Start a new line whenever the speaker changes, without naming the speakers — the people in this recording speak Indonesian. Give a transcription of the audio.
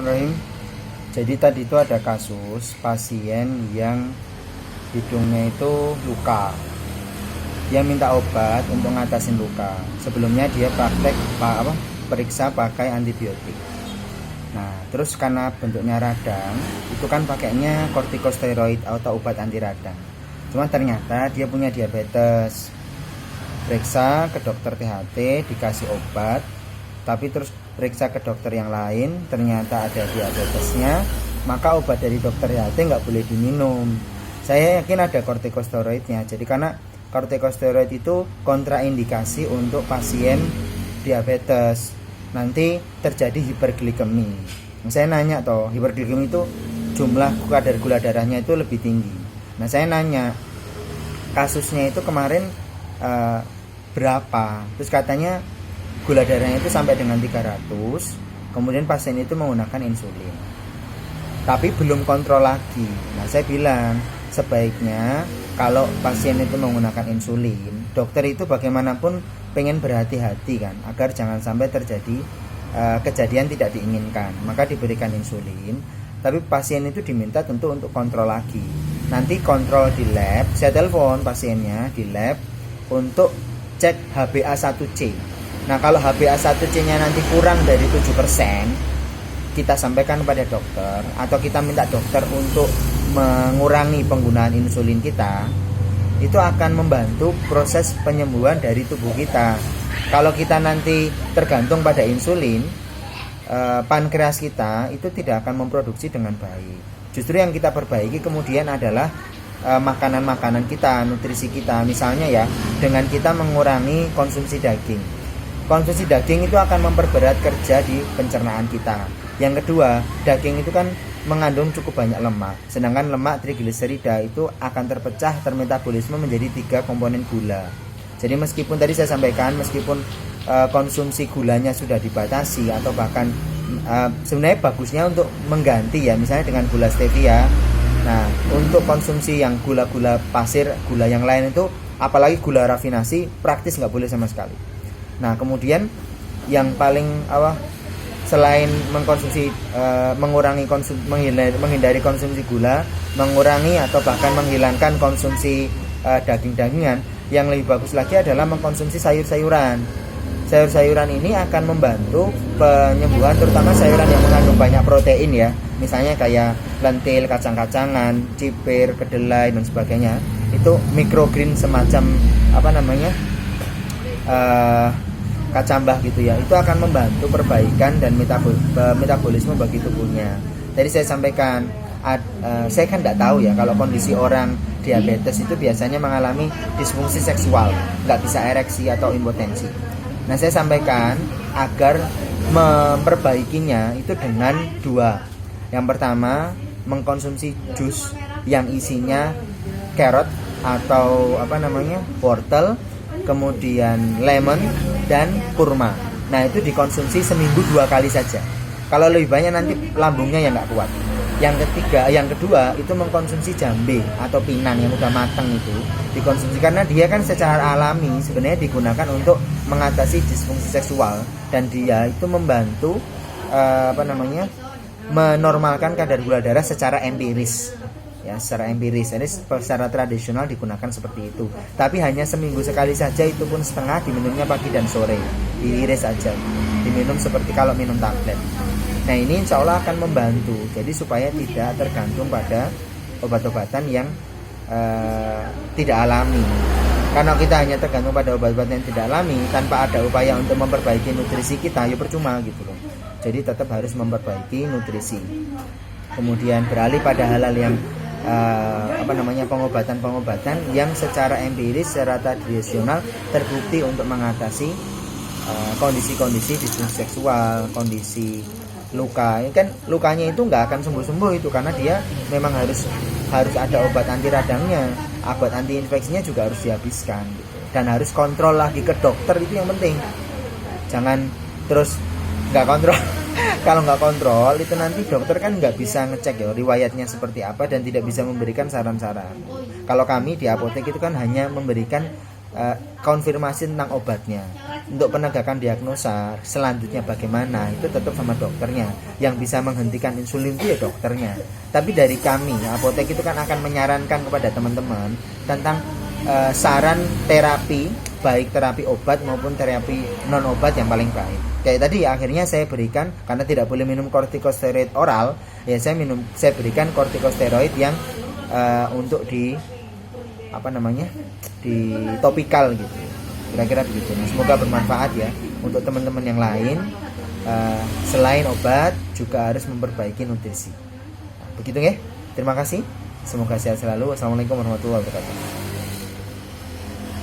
Bismillahirrahmanirrahim. Jadi tadi itu ada kasus pasien yang hidungnya itu luka. Dia minta obat untuk ngatasin luka. Sebelumnya dia periksa pakai antibiotik. Nah, terus karena bentuknya radang, itu kan pakainya kortikosteroid atau obat anti radang. Cuma ternyata dia punya diabetes. Periksa ke dokter THT, dikasih obat, tapi terus periksa ke dokter yang lain, ternyata ada diabetesnya, maka obat dari dokter THT nggak boleh diminum. Saya yakin ada kortikosteroidnya. Jadi karena kortikosteroid itu kontraindikasi untuk pasien diabetes, nanti terjadi hiperglikemi. Saya nanya toh, hiperglikemi itu jumlah kadar gula darahnya itu lebih tinggi. Nah, saya nanya kasusnya itu kemarin berapa, terus katanya gula darahnya itu sampai dengan 300, kemudian pasien itu menggunakan insulin tapi belum kontrol lagi. Nah, saya bilang sebaiknya kalau pasien itu menggunakan insulin, dokter itu bagaimanapun pengen berhati-hati kan, agar jangan sampai terjadi kejadian tidak diinginkan, maka diberikan insulin. Tapi pasien itu diminta tentu untuk kontrol lagi, nanti kontrol di lab. Saya telepon pasiennya di lab untuk cek HbA1c. Nah, kalau HbA1c nya nanti kurang dari 7%, kita sampaikan kepada dokter atau kita minta dokter untuk mengurangi penggunaan insulin kita. Itu akan membantu proses penyembuhan dari tubuh kita. Kalau kita nanti tergantung pada insulin, pankreas kita itu tidak akan memproduksi dengan baik. Justru yang kita perbaiki kemudian adalah makanan-makanan kita, nutrisi kita. Misalnya ya, dengan kita mengurangi konsumsi daging. Konsumsi daging itu akan memperberat kerja di pencernaan kita. Yang kedua, daging itu kan mengandung cukup banyak lemak. Sedangkan lemak trigliserida itu akan terpecah termetabolisme menjadi 3 komponen gula. Jadi meskipun tadi saya sampaikan, meskipun konsumsi gulanya sudah dibatasi atau bahkan sebenarnya bagusnya untuk mengganti ya, misalnya dengan gula stevia. Nah, untuk konsumsi yang gula-gula pasir, gula yang lain itu, apalagi gula rafinasi, praktis nggak boleh sama sekali. Nah, kemudian yang paling selain mengkonsumsi menghindari konsumsi gula, mengurangi atau bahkan menghilangkan konsumsi daging-dagingan, yang lebih bagus lagi adalah mengkonsumsi sayur-sayuran. Sayur-sayuran ini akan membantu penyembuhan, terutama sayuran yang mengandung banyak protein ya. Misalnya kayak lentil, kacang-kacangan, cipir, kedelai dan sebagainya. Itu microgreen semacam kacambah gitu ya, itu akan membantu perbaikan dan metabolisme bagi tubuhnya. Tadi saya sampaikan, saya kan tidak tahu ya kalau kondisi orang diabetes itu biasanya mengalami disfungsi seksual, nggak bisa ereksi atau impotensi. Nah, saya sampaikan agar memperbaikinya itu dengan 2. Yang pertama, mengkonsumsi jus yang isinya carrot atau wortel, kemudian lemon dan kurma. Nah, itu dikonsumsi seminggu 2 kali saja. Kalau lebih banyak nanti lambungnya yang nggak kuat. Yang kedua itu mengkonsumsi jambe atau pinang yang udah matang, itu dikonsumsi karena dia kan secara alami sebenarnya digunakan untuk mengatasi disfungsi seksual, dan dia itu membantu menormalkan kadar gula darah secara empiris. Ya, secara empiris. Jadi secara tradisional digunakan seperti itu. Tapi hanya seminggu sekali saja, itu pun setengah, diminumnya pagi dan sore. Diiris aja. Diminum seperti kalau minum tablet. Nah, ini insya Allah akan membantu. Jadi supaya tidak tergantung pada obat-obatan yang tidak alami. Karena kita hanya tergantung pada obat-obatan yang tidak alami tanpa ada upaya untuk memperbaiki nutrisi kita, ya percuma gitu loh. Jadi tetap harus memperbaiki nutrisi. Kemudian beralih pada hal-hal yang pengobatan-pengobatan yang secara empiris, secara tradisional terbukti untuk mengatasi kondisi-kondisi disfungsi seksual, kondisi luka. Ini kan lukanya itu nggak akan sembuh-sembuh itu, karena dia memang harus ada obat anti radangnya, obat anti infeksinya juga harus dihabiskan gitu. Dan harus kontrol lagi ke dokter, itu yang penting. Jangan terus nggak kontrol. Kalau nggak kontrol itu nanti dokter kan nggak bisa ngecek ya riwayatnya seperti apa dan tidak bisa memberikan saran-saran. Kalau kami di apotek itu kan hanya memberikan konfirmasi tentang obatnya. Untuk penegakan diagnosa selanjutnya bagaimana itu tetap sama dokternya. Yang bisa menghentikan insulin itu ya dokternya. Tapi dari kami apotek itu kan akan menyarankan kepada teman-teman tentang saran terapi, baik terapi obat maupun terapi non obat yang paling baik. Kayak tadi akhirnya saya berikan, karena tidak boleh minum kortikosteroid oral, ya saya berikan kortikosteroid yang untuk di di topikal gitu, kira-kira begitu. Nah, semoga bermanfaat ya untuk teman-teman yang lain. Selain obat juga harus memperbaiki nutrisi. Nah, begitu ya, terima kasih, semoga sehat selalu. Wassalamualaikum warahmatullahi wabarakatuh.